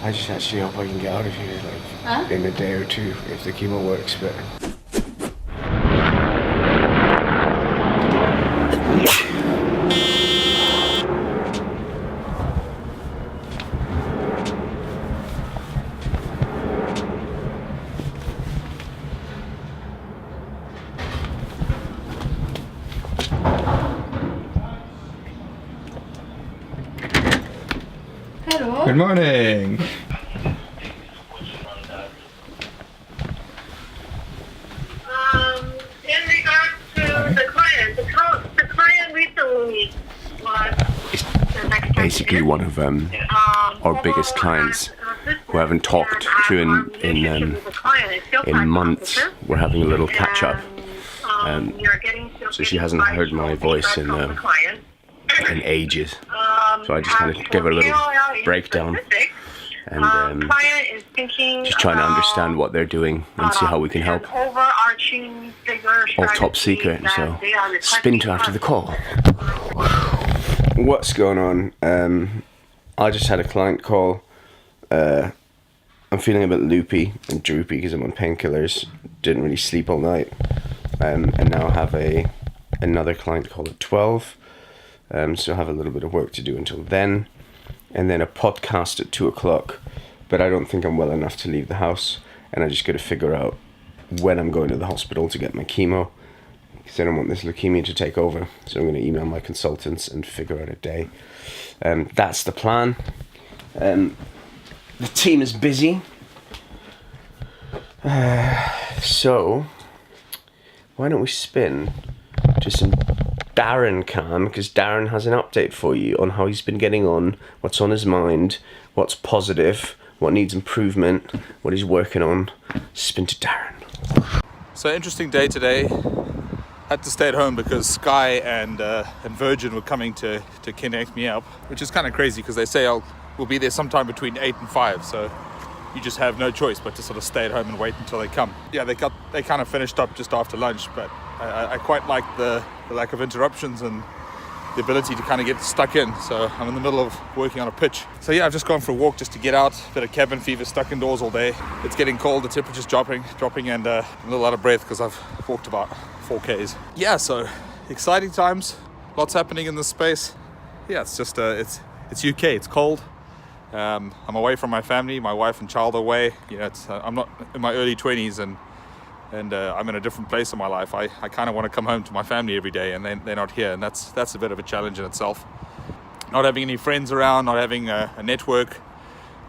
I just actually hope I can get out of here like in a day or two if the chemo works, but... Hello. Good morning. In regards to the client, the client recently was Basically one of our biggest clients who I haven't talked to in months. We're having a little catch up. So she hasn't heard my voice in ages. So I just kind of give her a little breakdown and just trying to understand what they're doing and see how we can help. All top secret, so spin to after the call. What's going on? I just had a client call. I'm feeling a bit loopy and droopy because I'm on painkillers. Didn't really sleep all night. And now have another client call at 12. So I have a little bit of work to do until then. And then a podcast at 2 o'clock. But I don't think I'm well enough to leave the house. And I just got to figure out when I'm going to the hospital to get my chemo. Because I don't want this leukemia to take over. So I'm going to email my consultants and figure out a day. That's the plan. The team is busy. So why don't we spin to some Darren Cam, because Darren has an update for you on how he's been getting on, what's on his mind, what's positive, what needs improvement, what he's working on. Spin to Darren. So interesting day today. Had to stay at home because Sky and Virgin were coming to connect me up, which is kind of crazy because they say we'll be there sometime between 8 and 5. So you just have no choice but to sort of stay at home and wait until they come. Yeah, they kind of finished up just after lunch, but I quite like the lack of interruptions and the ability to kind of get stuck in. So I'm in the middle of working on a pitch. So yeah, I've just gone for a walk just to get out. A bit of cabin fever, stuck indoors all day. It's getting cold, the temperature's dropping, and I'm a little out of breath because I've walked about 4 Ks. Yeah, so exciting times, lots happening in this space. Yeah, it's just it's UK, it's cold. I'm away from my family, my wife and child are away. You know, I'm not in my early 20s and I'm in a different place in my life. I kind of want to come home to my family every day, and they're not here, and that's a bit of a challenge in itself. Not having any friends around, not having a network,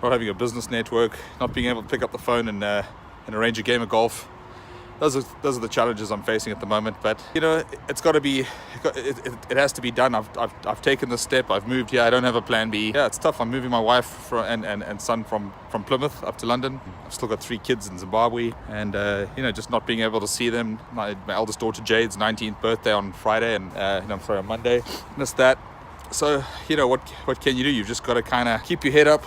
not having a business network, not being able to pick up the phone and arrange a game of golf. Those are the challenges I'm facing at the moment. But you know, it's got to be, it has to be done. I've taken this step. I've moved here. I don't have a plan B. Yeah, it's tough. I'm moving my wife and son from Plymouth up to London. I've still got 3 kids in Zimbabwe, and you know, just not being able to see them. My eldest daughter Jade's 19th birthday on Friday, and on Monday. Missed that. So you know, what can you do? You've just got to kind of keep your head up.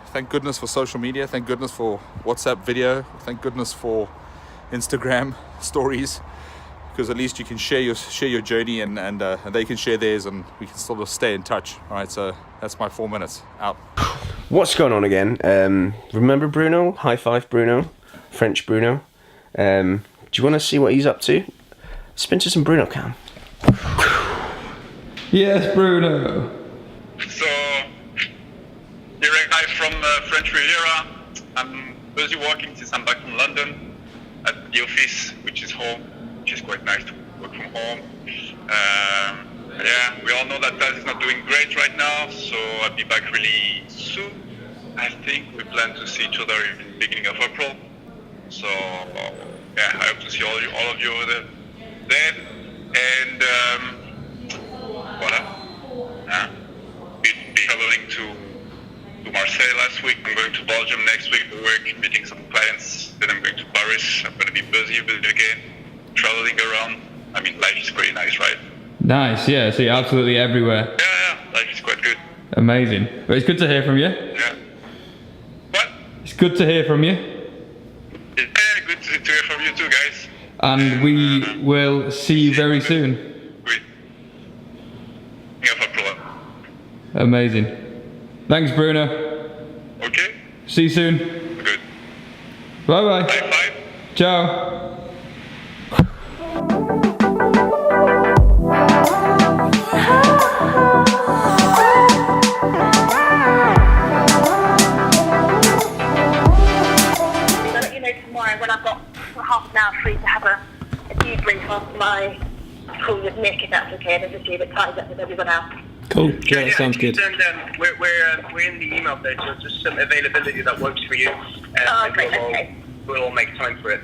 Thank goodness for social media. Thank goodness for WhatsApp video. Thank goodness for Instagram stories, because at least you can share your journey and they can share theirs, and we can sort of stay in touch. All right, so that's my 4 minutes out. What's going on again? Remember Bruno? High five Bruno, French Bruno. Do you want to see what he's up to? Spin to some Bruno Cam. Yes, Bruno. So, direct live from French Riviera. I'm busy working since I'm back from London at the office, which is home, which is quite nice to work from home. Yeah, we all know that Tas is not doing great right now, so I'll be back really soon. I think we plan to see each other in the beginning of April. So yeah, I hope to see all of you over there then. And voilà. Be traveling to Marseille last week. I'm going to Belgium next week to work, meeting some clients. Then I'm going to Paris. I'm going to be busy again, traveling around. I mean, life is pretty nice, right? Nice, yeah. So you're absolutely everywhere. Yeah, life is quite good. Amazing. But it's good to hear from you. Yeah. What? It's good to hear from you. Yeah, good to hear from you too, guys. And we will see you very soon. Great. No problem. Amazing. Thanks, Bruno. Okay. See you soon. Good. Bye bye. High five. Ciao. I'll let you know tomorrow when I've got half an hour free to have a debrief of my call with Nick, if that's okay, and just see if it ties up with everyone else. Cool. Yeah, that sounds good. And we're in the email there, so just some availability that works for you. Oh, great, okay. We'll all make time for it.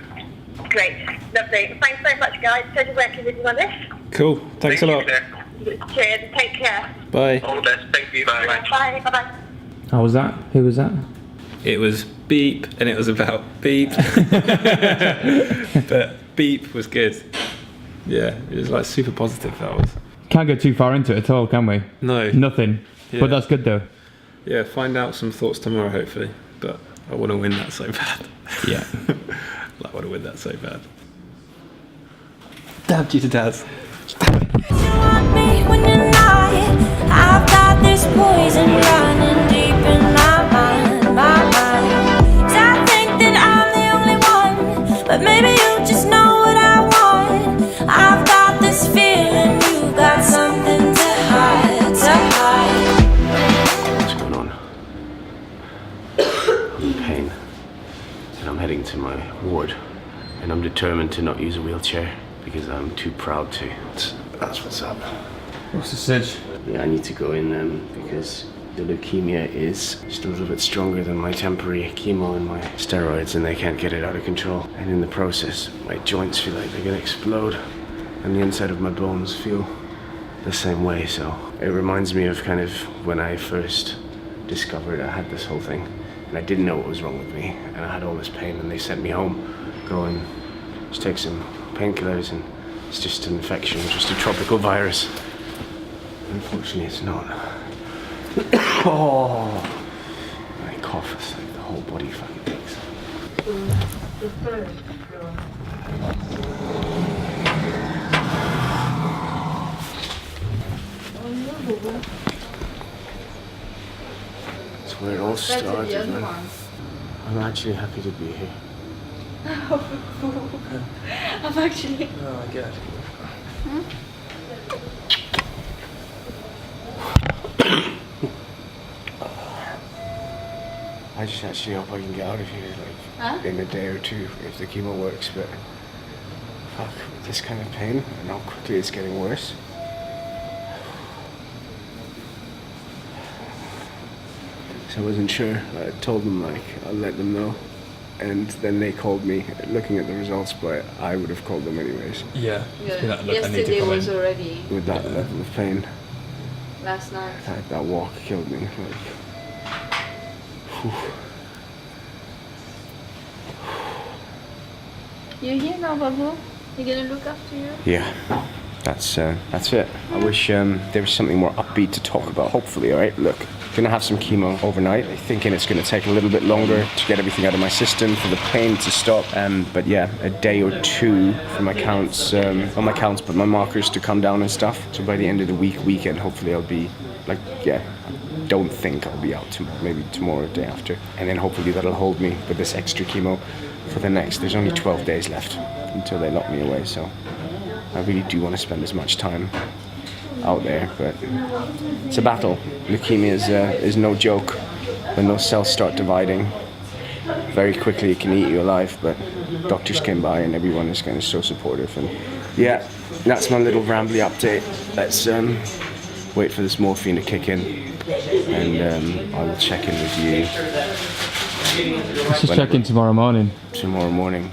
Great, lovely. Thanks so much, guys. Pleasure working with you on this. Cool. Thanks a lot. Cheers, take care. Bye. All the best. Thank you. Bye. Bye, bye-bye. How was that? Who was that? It was beep, and it was about beep. But beep was good. Yeah, it was like super positive, that was. Can't go too far into it at all, can we? No. Nothing. Yeah. But that's good though. Yeah, find out some thoughts tomorrow, hopefully. But I want to win that so bad. Yeah. I want to win that so bad. Dabbed you to Tas. Want me when you're not. I've got this poison running deep in my mind. 'Cause I think that I'm the only one, but maybe you just know what I want. I've got this feeling you got something to hide, What's going on? I'm in pain. And I'm heading to my ward. And I'm determined to not use a wheelchair because I'm too proud to. That's what's up. What's the sitch? Yeah, I need to go in because the leukemia is just a little bit stronger than my temporary chemo and my steroids, and they can't get it out of control. And in the process, my joints feel like they're gonna explode, and the inside of my bones feel the same way. So it reminds me of kind of when I first discovered I had this whole thing, and I didn't know what was wrong with me, and I had all this pain, and they sent me home, go and just take some painkillers, and it's just an infection, just a tropical virus. Unfortunately, it's not. Oh, my cough is like the whole body fucking aches. It's where it all started, man. I'm actually happy to be here. I'm actually. Oh my god. I just actually hope I can get out of here, like, in a day or two, if the chemo works, but fuck, with this kind of pain, and how quickly it's getting worse. So I wasn't sure. I told them, like, I'll let them know. And then they called me, looking at the results, but I would have called them anyways. Yeah. Yesterday was already With that level of pain, last night. that walk killed me. Like, whew. You're here now, Babu. You're gonna look after you. Yeah, that's it. I wish there was something more upbeat to talk about. Hopefully, all right. Look, gonna have some chemo overnight. I'm thinking it's gonna take a little bit longer to get everything out of my system for the pain to stop. But yeah, a day or two for my counts, not my counts, but my markers to come down and stuff. So by the end of the weekend, hopefully I'll be like, yeah. I don't think I'll be out maybe tomorrow or the day after, and then hopefully that'll hold me with this extra chemo for the next. There's only 12 days left until they lock me away, so I really do want to spend as much time out there, but it's a battle. Leukemia is no joke. When those cells start dividing, very quickly it can eat you alive, but doctors came by and everyone is kind of so supportive. And yeah, that's my little rambly update. Let's wait for this morphine to kick in, and I will check in with you. Let's just check in tomorrow morning. Tomorrow morning.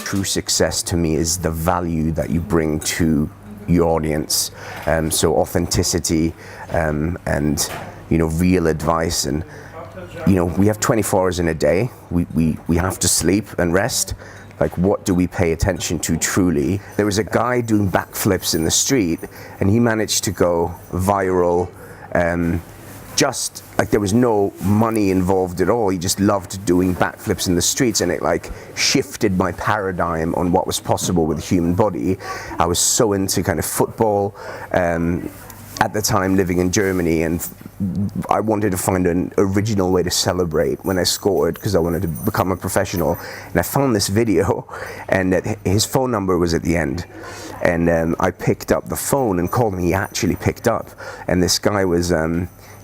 True success to me is the value that you bring to your audience. So authenticity and real advice, and we have 24 hours in a day. We have to sleep and rest. Like, what do we pay attention to truly? There was a guy doing backflips in the street, and he managed to go viral just like there was no money involved at all. He just loved doing backflips in the streets, and it like shifted my paradigm on what was possible with the human body. I was so into kind of football at the time, living in Germany, and I wanted to find an original way to celebrate when I scored because I wanted to become a professional. And I found this video, and his phone number was at the end. And I picked up the phone and called him. He actually picked up, and this guy was.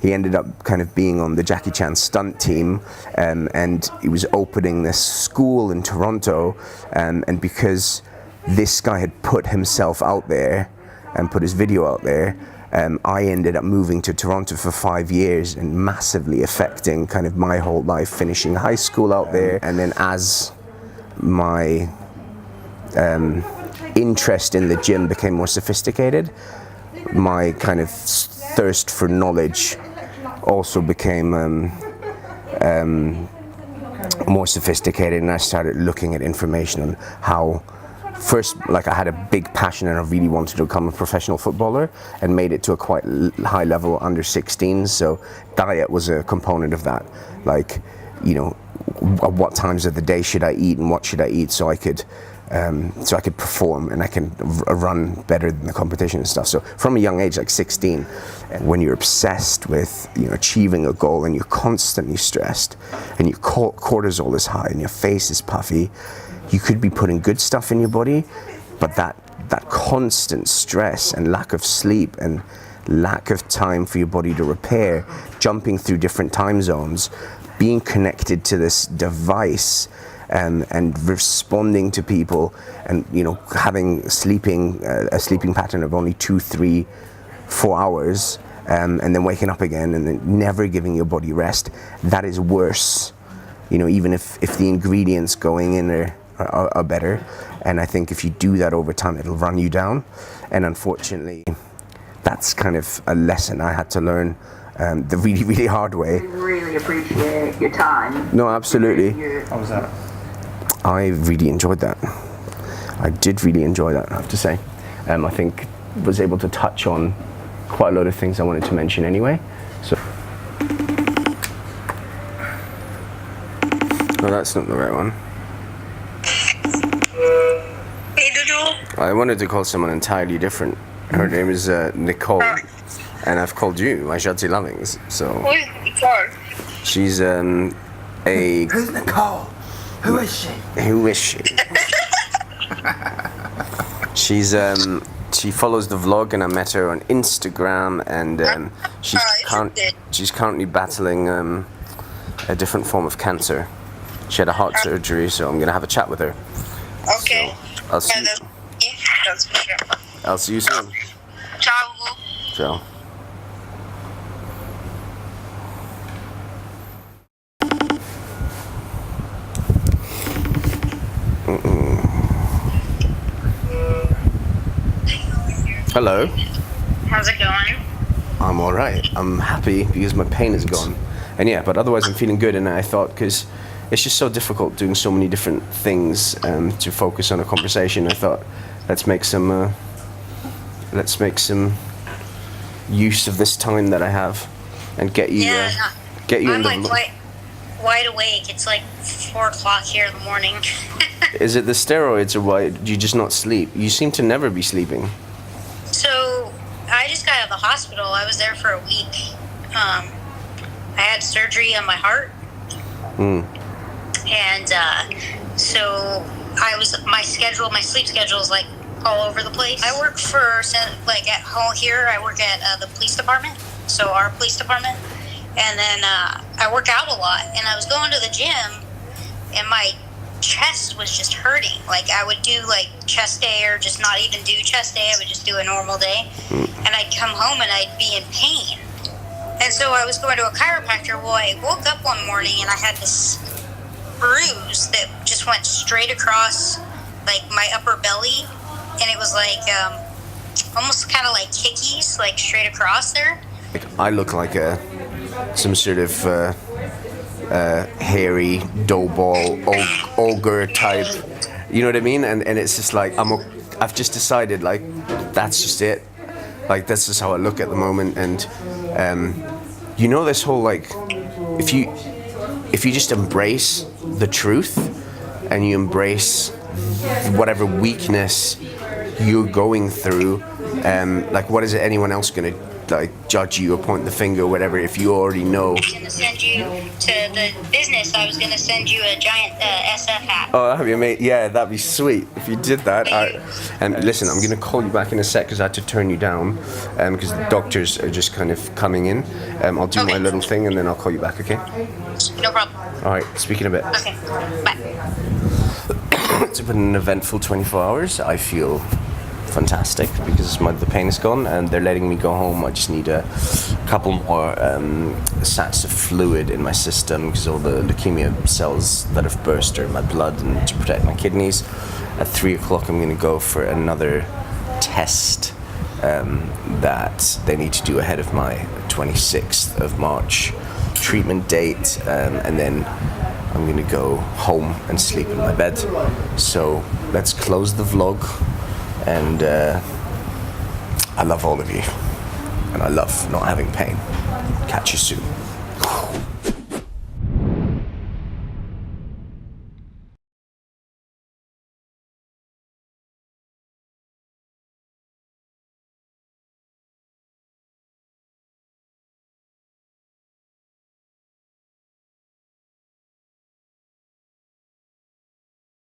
He ended up kind of being on the Jackie Chan stunt team, and he was opening this school in Toronto, and because this guy had put himself out there and put his video out there, I ended up moving to Toronto for 5 years and massively affecting kind of my whole life, finishing high school out there. And then as my interest in the gym became more sophisticated, my kind of thirst for knowledge also became more sophisticated, and I started looking at information on how first, like, I had a big passion and I really wanted to become a professional footballer and made it to a quite high level under 16s, so diet was a component of that. Like, you know, what times of the day should I eat and what should I eat so I could perform and I can run better than the competition and stuff. So from a young age, like 16, when you're obsessed with, you know, achieving a goal and you're constantly stressed and your cortisol is high and your face is puffy, you could be putting good stuff in your body, but that constant stress and lack of sleep and lack of time for your body to repair, jumping through different time zones, being connected to this device, and responding to people, and, you know, having a sleeping pattern of only 2, 3, 4 hours, and then waking up again and then never giving your body rest, that is worse, you know, even if the ingredients going in are better. And I think if you do that over time, it'll run you down. And unfortunately, that's kind of a lesson I had to learn the really, really hard way. Really appreciate your time. No, absolutely. How was that? I really enjoyed that. I did really enjoy that, I have to say. I think was able to touch on quite a lot of things I wanted to mention anyway. So, no, that's not the right one. Hey, Doodoo. I wanted to call someone entirely different. Her name is Nicole, and I've called you my Shotzi Lovings. So Who's Nicole? she's Who's Nicole? Who is she? Who is she? She's she follows the vlog, and I met her on Instagram, and she's currently battling a different form of cancer. She had a heart surgery, so I'm gonna have a chat with her. Okay. So, I'll see you soon. Ciao. Ciao. Hello. How's it going? I'm all right. I'm happy because my pain is gone, and yeah, but otherwise I'm feeling good. And I thought, because it's just so difficult doing so many different things to focus on a conversation, I thought, let's make some use of this time that I have and get you I'm like wide awake. It's like 4 o'clock here in the morning. Is it the steroids, or why do you just not sleep? You seem to never be sleeping. So I just got out of the hospital. I was there for a week. I had surgery on my heart. And so my sleep schedule is like all over the place. I work for, like, at home here, I work at the police department, so our police department. And then I work out a lot, and I was going to the gym, and my chest was just hurting. Like, I would do like chest day, or just not even do chest day. I would just do a normal day, and I'd come home and I'd be in pain. And so I was going to a chiropractor. Well, I woke up one morning and I had this bruise that just went straight across like my upper belly, and it was like almost kind of like hickeys, like straight across there. I look like some sort of hairy dough ball ogre type, you know what I mean? And it's just like I've just decided, like, that's just it. Like, that's just how I look at the moment. And you know, this whole like, if you just embrace the truth and you embrace whatever weakness you're going through, like, what is it anyone else gonna like judge you or point the finger or whatever if you already know? I was gonna send you to the business. I was gonna send you a giant SF hat. Oh, that'd be amazing. Yeah, that'd be sweet if you did that. And listen, I'm gonna call you back in a sec because I had to turn you down because the doctors are just kind of coming in. I'll do my little thing and then I'll call you back, okay? No problem. All right, speak in a bit. Okay, bye. It's been an eventful 24 hours. I feel fantastic because the pain is gone and they're letting me go home. I just need a couple more sats of fluid in my system because all the leukemia cells that have burst are in my blood, and to protect my kidneys. At 3 o'clock I'm going to go for another test that they need to do ahead of my 26th of March treatment date, and then I'm going to go home and sleep in my bed. So let's close the vlog. And I love all of you, and I love not having pain. Catch you soon.